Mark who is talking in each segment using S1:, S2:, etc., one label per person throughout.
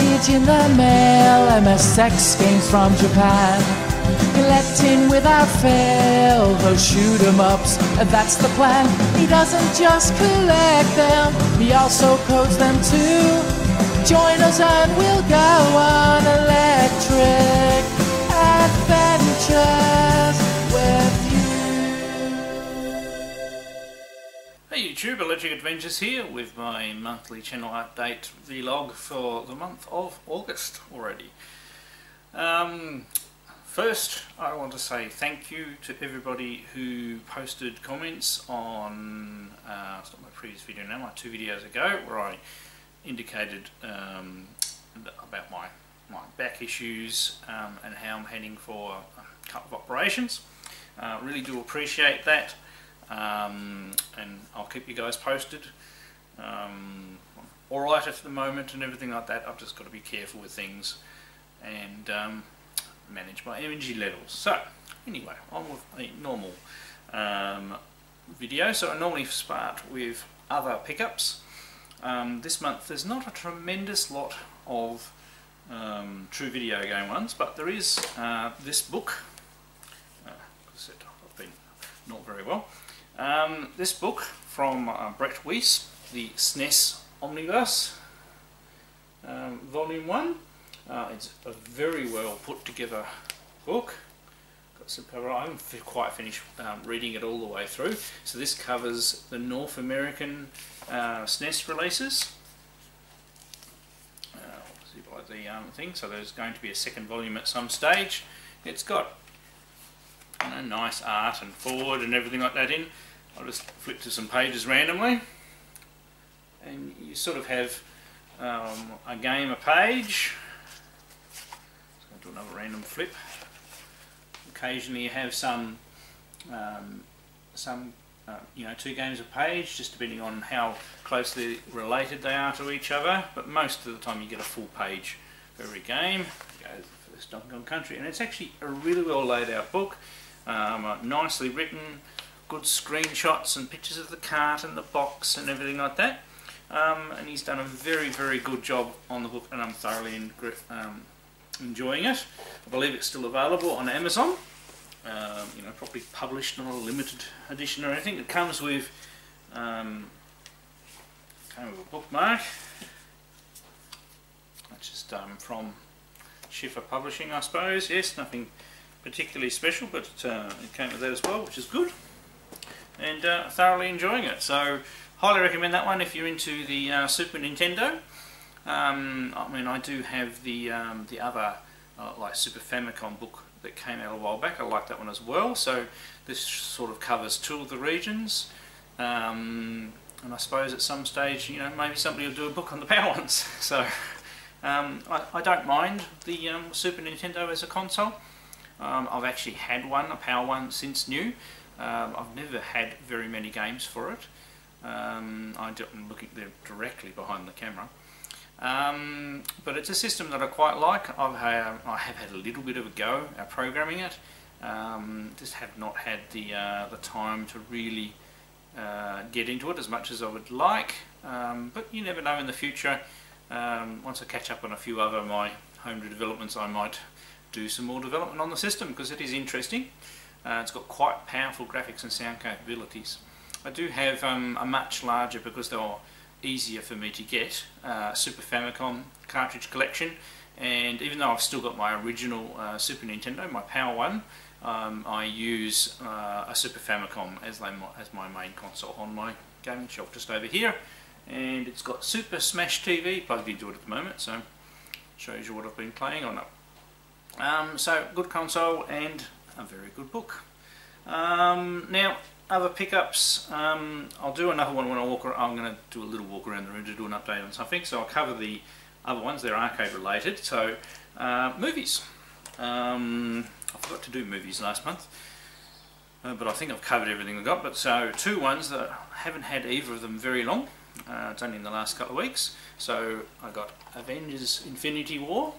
S1: package in the mail, MSX games from Japan. Collecting without fail, those shoot 'em ups, and that's the plan. He doesn't just collect them, he also codes them too. Join us and we'll go on electric adventures with you.
S2: Hey YouTube, Electric Adventures here with my monthly channel update vlog for the month of August already. First, I want to say thank you to everybody who posted comments on it's not my previous video now, my 2 videos ago, where I indicated about my back issues and how I'm heading for a couple of operations. Really do appreciate that, and I'll keep you guys posted. Alright at the moment and everything like that. I've just got to be careful with things and manage my energy levels. So anyway, on with a normal video. So I normally start with other pickups. This month there's not a tremendous lot of true video game ones, but there is this book. I've been not very well. This book from Brett Weiss, the SNES Omniverse, Volume 1. It's a very well put together book. Got some cover. I haven't quite finished reading it all the way through. So this covers the North American SNES releases. See by the thing. So there's going to be a second volume at some stage. It's got nice art and forward and everything like that in. I'll just flip to some pages randomly, and you sort of have a game a page. Do another random flip. Occasionally you have some you know, 2 games a page, just depending on how closely related they are to each other, but most of the time you get a full page for every game. Goes for this Donkey Kong Country, and it's actually a really well laid out book, nicely written, good screenshots and pictures of the cart and the box and everything like that, and he's done a very good job on the book, and I'm thoroughly enjoying it. I believe it's still available on Amazon. You know, probably published, not a limited edition or anything. It comes with a bookmark. That's just from Schiffer Publishing, I suppose. Yes, nothing particularly special, but it came with that as well, which is good. And thoroughly enjoying it. So, highly recommend that one if you're into the Super Nintendo. I mean, I do have the other like Super Famicom book that came out a while back. I like that one as well. So this sort of covers 2 of the regions, and I suppose at some stage, you know, maybe somebody will do a book on the Power ones. So I don't mind the Super Nintendo as a console. I've actually had one, a Power one, since new. I've never had very many games for it. I'm looking there directly behind the camera. But it's a system that I quite like. I have had a little bit of a go at programming it. Just have not had the time to really get into it as much as I would like. But you never know in the future. Once I catch up on a few other of my home developments, I might do some more development on the system, because it is interesting. It's got quite powerful graphics and sound capabilities. I do have a much larger, because they are easier for me to get, Super Famicom cartridge collection, and even though I've still got my original Super Nintendo, my Power one, I use a Super Famicom as my main console on my gaming shelf just over here, and it's got Super Smash TV plugged into it at the moment, so shows you what I've been playing on it. So good console and a very good book. Now, other pickups, I'll do another one when I walk around. I'm going to do a little walk around the room to do an update on something, so I'll cover the other ones. They're arcade related. So movies, I forgot to do movies last month, but I think I've covered everything I've got. But so 2 ones that I haven't had either of them very long. It's only in the last couple of weeks. So I got Avengers Infinity War,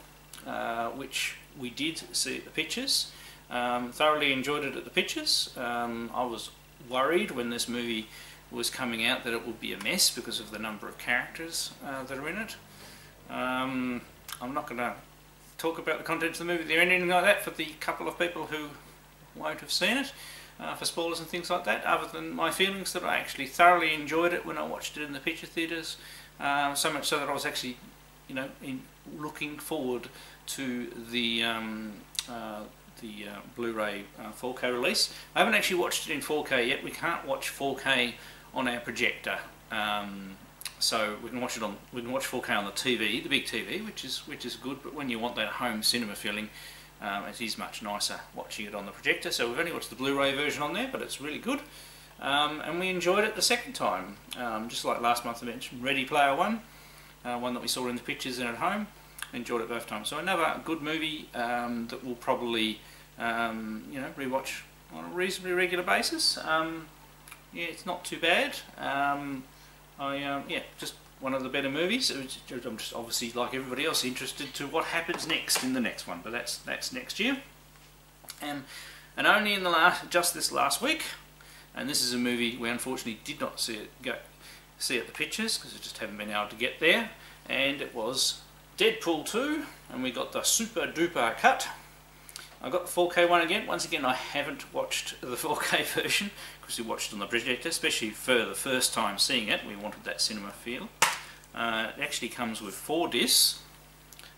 S2: which we did see at the pictures. Thoroughly enjoyed it at the pictures. I was worried when this movie was coming out that it would be a mess because of the number of characters that are in it. I'm not going to talk about the contents of the movie or anything like that for the couple of people who won't have seen it, for spoilers and things like that, other than my feelings that I actually thoroughly enjoyed it when I watched it in the picture theatres, so much so that I was actually, you know, looking forward to the Blu-ray 4K release. I haven't actually watched it in 4K yet. We can't watch 4K on our projector, so we can watch 4K on the TV, the big TV, which is good. But when you want that home cinema feeling, it is much nicer watching it on the projector. So we've only watched the Blu-ray version on there, but it's really good, and we enjoyed it the second time. Just like last month I mentioned, Ready Player One, one that we saw in the pictures and at home. Enjoyed it both times. So another good movie that we'll probably you know, rewatch on a reasonably regular basis. Yeah, it's not too bad. Yeah, just one of the better movies. I'm just obviously, like everybody else, interested to what happens next in the next one, but that's next year. And only in the just this last week, and this is a movie we unfortunately did not see at the pictures because we just haven't been able to get there, and it was Deadpool 2, and we got the super duper cut. I got the 4K one again. Once again, I haven't watched the 4K version because we watched it on the projector, especially for the first time seeing it. We wanted that cinema feel. It actually comes with 4 discs.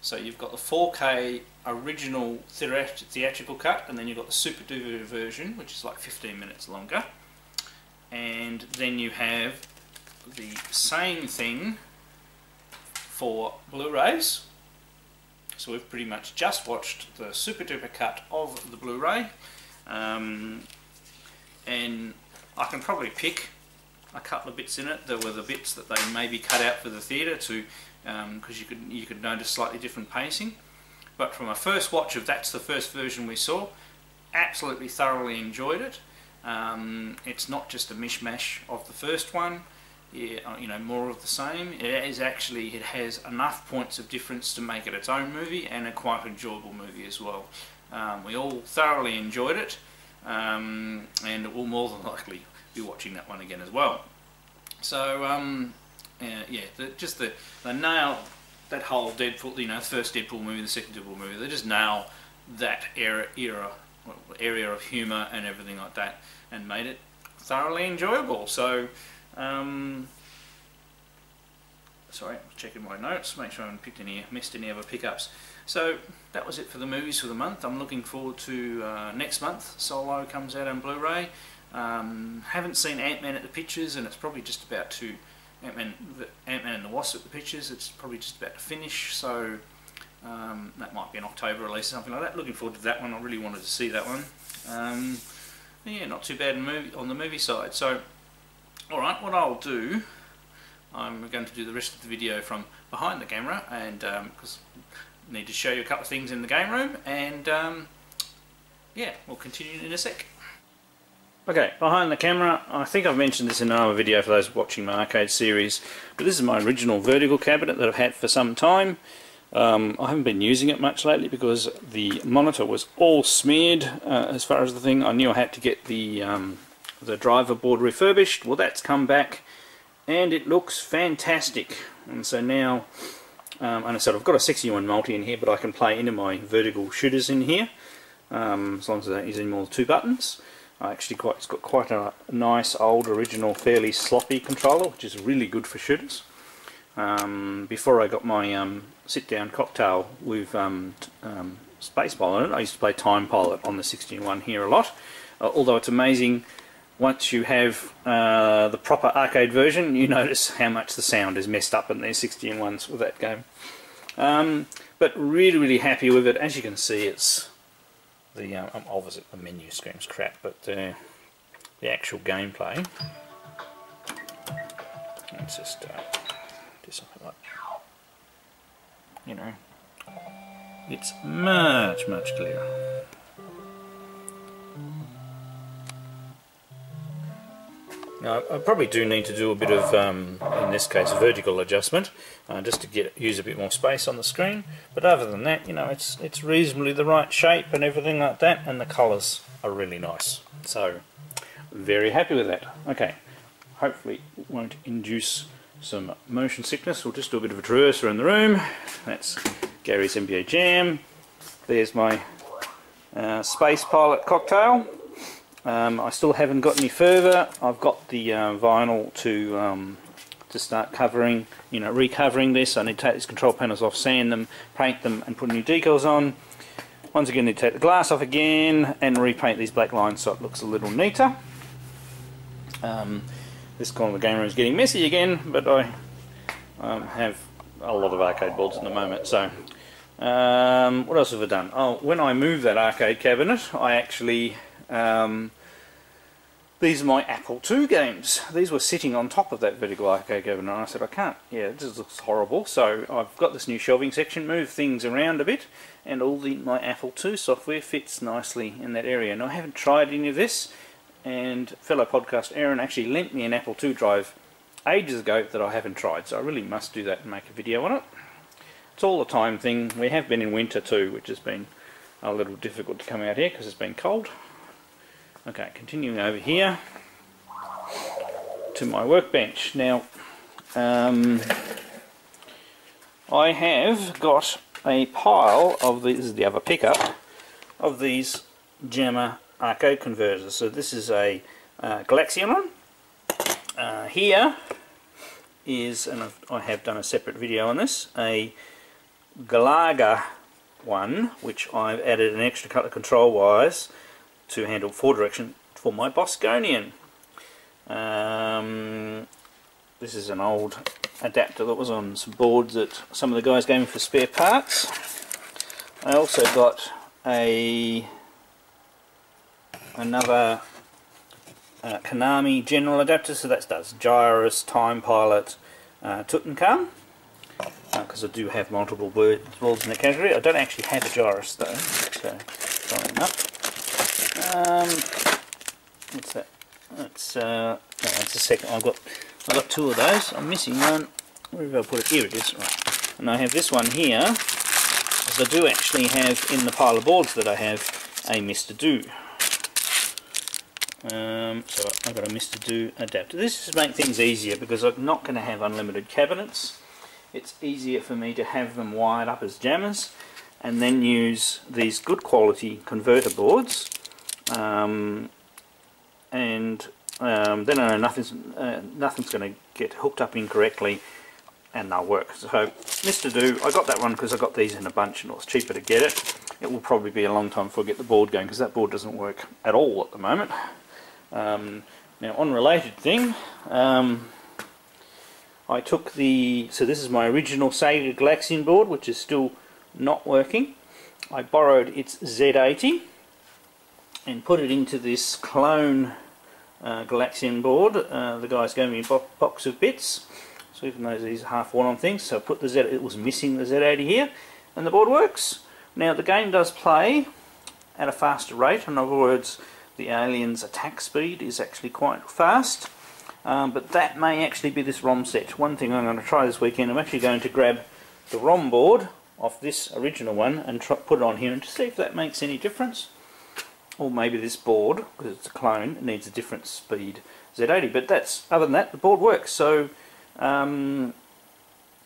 S2: So you've got the 4K original theatrical cut, and then you've got the super duper version, which is like 15 minutes longer. And then you have the same thing for Blu-rays. So we've pretty much just watched the super duper cut of the Blu-ray, and I can probably pick a couple of bits in it that were the bits that they maybe cut out for the theatre to, because you could notice slightly different pacing. But from a first watch of that's the first version we saw, absolutely thoroughly enjoyed it. It's not just a mishmash of the first one. Yeah, you know, more of the same. It has enough points of difference to make it its own movie, and a quite enjoyable movie as well. We all thoroughly enjoyed it, and we'll more than likely be watching that one again as well. So yeah, just the nail that whole Deadpool, you know, the first Deadpool movie, the second Deadpool movie. They just nail that area of humour and everything like that, and made it thoroughly enjoyable. So. Sorry, checking my notes, make sure I haven't missed any other pickups. So that was it for the movies for the month. I'm looking forward to next month. Solo comes out on Blu-ray. Haven't seen Ant-Man at the pictures, and it's probably just about to Ant-Man and the Wasp at the pictures. It's probably just about to finish, so that might be an October release or something like that. Looking forward to that one. I really wanted to see that one. Yeah, not too bad on the movie side. So. Alright, what I'll do, I'm going to do the rest of the video from behind the camera, and because I need to show you a couple of things in the game room, and yeah, we'll continue in a sec. Okay, behind the camera, I think I've mentioned this in another video for those watching my arcade series, but this is my original vertical cabinet that I've had for some time. I haven't been using it much lately because the monitor was all smeared as far as the thing. I knew I had to get the driver board refurbished. Well, that's come back and it looks fantastic. And so now, and I said I've got a 61 multi in here, but I can play into my vertical shooters in here, as long as I don't use any more than 2 buttons. It's got quite a nice old original fairly sloppy controller, which is really good for shooters. Before I got my sit down cocktail with Space Pilot on it, I used to play Time Pilot on the 61 here a lot. Although it's amazing, once you have the proper arcade version, you notice how much the sound is messed up in these 61s with that game. But really happy with it. As you can see, it's the obviously the menu screams crap, but the actual gameplay. Let's just do something like, you know, it's much clearer. Now, I probably do need to do a bit of, in this case, vertical adjustment, just to use a bit more space on the screen. But other than that, you know, it's reasonably the right shape and everything like that, and the colours are really nice. So, very happy with that. Okay, hopefully it won't induce some motion sickness. We'll just do a bit of a traverse around the room. Let's Gary's NBA Jam. There's my Space Pilot cocktail. I still haven't got any further. I've got the vinyl to start covering, recovering this. I need to take these control panels off, sand them, paint them, and put new decals on. Once again, I need to take the glass off again and repaint these black lines so it looks a little neater. This corner of the game room is getting messy again, but I have a lot of arcade boards at the moment. So, what else have I done? Oh, when I moved that arcade cabinet, I actually these are my Apple II games. These were sitting on top of that vertical arcade cabinet, and I said, I can't, this looks horrible. So I've got this new shelving section, moved things around a bit, and all my Apple II software fits nicely in that area. Now, I haven't tried any of this, and fellow podcast Aaron actually lent me an Apple II drive ages ago that I haven't tried, so I really must do that and make a video on it. It's all the time thing. We have been in winter too, which has been a little difficult to come out here because it's been cold. Okay, continuing over here to my workbench. Now, I have got a pile of these, this is the other pickup, of these Jammer arcade converters. So this is a Galaxian one. Here is, and I have done a separate video on this, a Galaga one, which I've added an extra couple of control wires to handle 4 direction for my Bosconian. This is an old adapter that was on some boards that some of the guys gave me for spare parts. I also got another Konami general adapter, so that does Gyrus, Time Pilot, Tutankhamun, because I do have multiple boards in that category. I don't actually have a Gyrus though, so sorry enough. What's that? That's a second. I've got 2 of those. I'm missing one. Where have I put it? Here it is. Right. And I have this one here, as I do actually have in the pile of boards that I have a Mr. Do. So I've got a Mr. Do adapter. This is to make things easier because I'm not going to have unlimited cabinets. It's easier for me to have them wired up as jammers and then use these good quality converter boards. Then I know nothing's going to get hooked up incorrectly, and they'll work. So Mr. Do, I got that one because I got these in a bunch and it was cheaper to get it. It will probably be a long time before I get the board going because that board doesn't work at all at the moment. Now, on related thing, I took so this is my original Sega Galaxian board, which is still not working. I borrowed its Z80 and put it into this clone Galaxian board. The guys gave me a box of bits, so even though these are half worn on things, so I put it was missing the Z80 here, and the board works. Now the game does play at a faster rate. In other words, the alien's attack speed is actually quite fast, but that may actually be this ROM set. One thing I'm going to try this weekend, I'm actually going to grab the ROM board off this original one and put it on here and to see if that makes any difference. Or maybe this board, because it's a clone, it needs a different speed Z80. But other than that, the board works. So I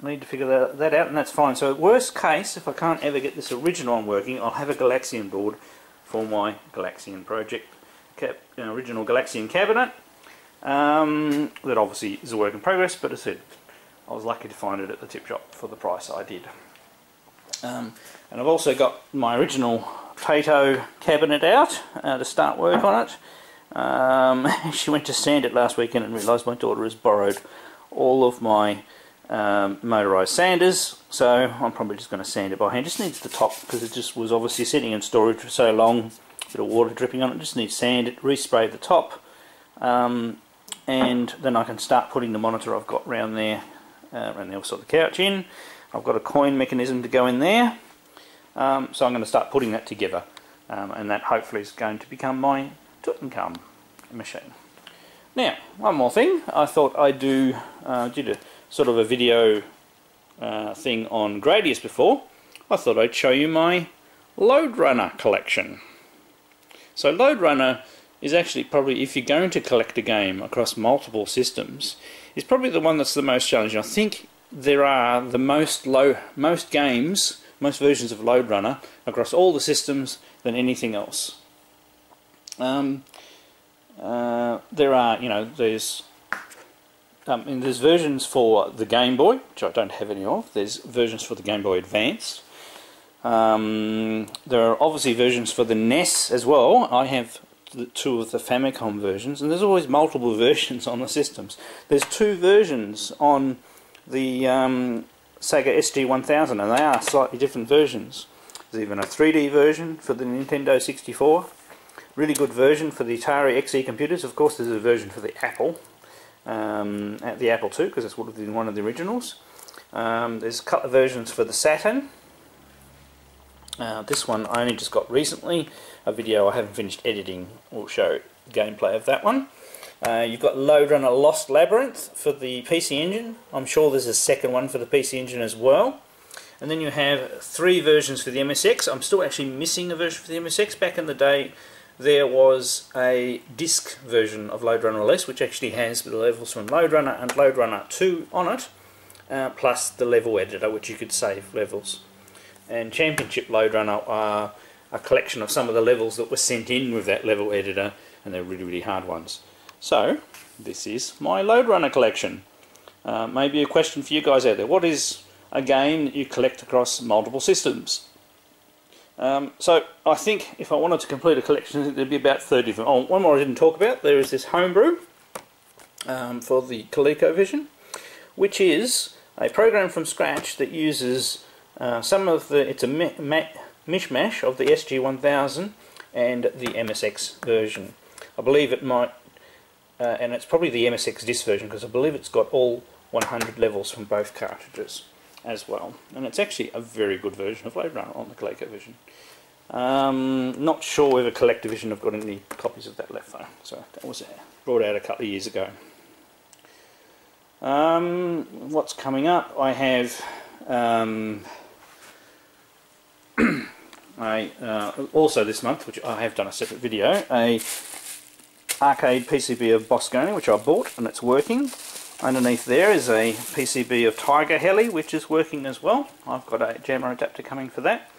S2: need to figure that out, and that's fine. So worst case, if I can't ever get this original one working, I'll have a Galaxian board for my Galaxian project, original Galaxian cabinet. That obviously is a work in progress, but as I said, I was lucky to find it at the tip shop for the price I did. And I've also got my original Tato cabinet out to start work on it. She went to sand it last weekend and realised my daughter has borrowed all of my motorised sanders, so I'm probably just going to sand it by hand. Just needs the top because it just was obviously sitting in storage for so long, a bit of water dripping on it. Just needs sand it, respray the top, and then I can start putting the monitor I've got round there, around the other side of the couch in. I've got a coin mechanism to go in there. So I'm going to start putting that together, and that hopefully is going to become my Tutankhamun machine. Now, one more thing. I thought I'd did a sort of a video thing on Gradius before. I thought I'd show you my Lode Runner collection. So Lode Runner is actually probably, if you're going to collect a game across multiple systems, is probably the one that's the most challenging. I think there are the most games most versions of Lode Runner across all the systems than anything else. There are, there's versions for the Game Boy, which I don't have any of. There's versions for the Game Boy Advance. There are obviously versions for the NES as well. I have two of the Famicom versions, and there's always multiple versions on the systems. There's two versions on the Sega SG-1000, and they are slightly different versions. There's even a 3D version for the Nintendo 64. Really good version for the Atari XE computers. Of course, there's a version for the Apple, at the Apple II, because it's one of the originals. There's a couple of versions for the Saturn. This one I only just got recently. A video I haven't finished editing will show gameplay of that one. You've got Lode Runner Lost Labyrinth for the PC Engine. I'm sure there's a second one for the PC Engine as well. And then you have 3 versions for the MSX. I'm still actually missing a version for the MSX. Back in the day there was a disc version of Lode Runner LS, which actually has the levels from Lode Runner and Lode Runner 2 on it, plus the level editor, which you could save levels. And Championship Lode Runner are a collection of some of the levels that were sent in with that level editor, and they're really, really hard ones. So, this is my Lode Runner collection. Maybe a question for you guys out there. What is a game that you collect across multiple systems? So, I think if I wanted to complete a collection, there'd be about 30 of them. Oh, one more I didn't talk about. There is this homebrew for the ColecoVision, which is a program from scratch that uses some of the... It's a mishmash of the SG-1000 and the MSX version. I believe it might, and it's probably the MSX disc version, because I believe it's got all 100 levels from both cartridges as well. And it's actually a very good version of Lode Runner on the ColecoVision. Not sure whether ColecoVision have got any copies of that left though, so that was brought out a couple of years ago. What's coming up? I have also this month, which I have done a separate video, a arcade PCB of Bosconi, which I bought, and it's working. Underneath there is a PCB of Tiger Heli, which is working as well. I've got a jammer adapter coming for that.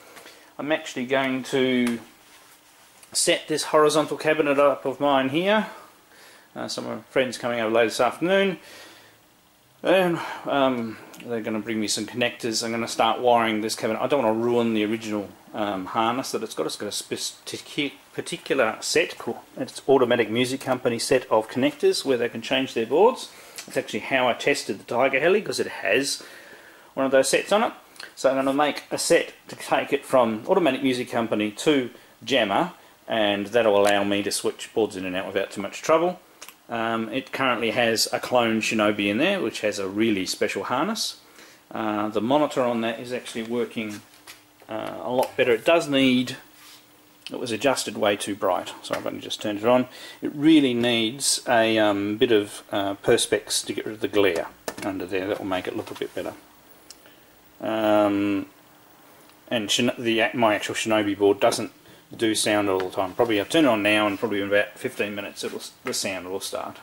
S2: I'm actually going to set this horizontal cabinet up of mine here. Some of my friends coming over later this afternoon. And they're going to bring me some connectors. I'm going to start wiring this cabinet. I don't want to ruin the original harness that it's got. It's got a particular set called, it's Automatic Music Company set of connectors where they can change their boards. It's actually how I tested the Tiger Heli, because it has one of those sets on it. So I'm going to make a set to take it from Automatic Music Company to Jammer, and that'll allow me to switch boards in and out without too much trouble. It currently has a clone Shinobi in there, which has a really special harness. The monitor on that is actually working a lot better. It does need... It was adjusted way too bright, so I've only just turned it on. It really needs a bit of perspex to get rid of the glare under there. That will make it look a bit better. And my actual Shinobi board doesn't do sound all the time. Probably I'll turn it on now, and probably in about 15 minutes the sound will start.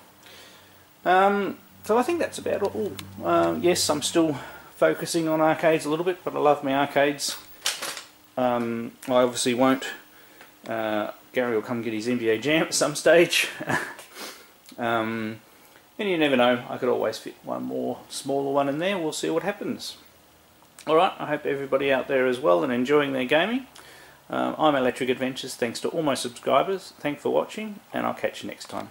S2: So I think that's about all. Yes, I'm still focusing on arcades a little bit, but I love my arcades. I obviously won't. Gary will come get his NBA Jam at some stage. And you never know, I could always fit one more smaller one in there. We'll see what happens. Alright, I hope everybody out there is well and enjoying their gaming. I'm Electric Adventures. Thanks to all my subscribers. Thanks for watching, and I'll catch you next time.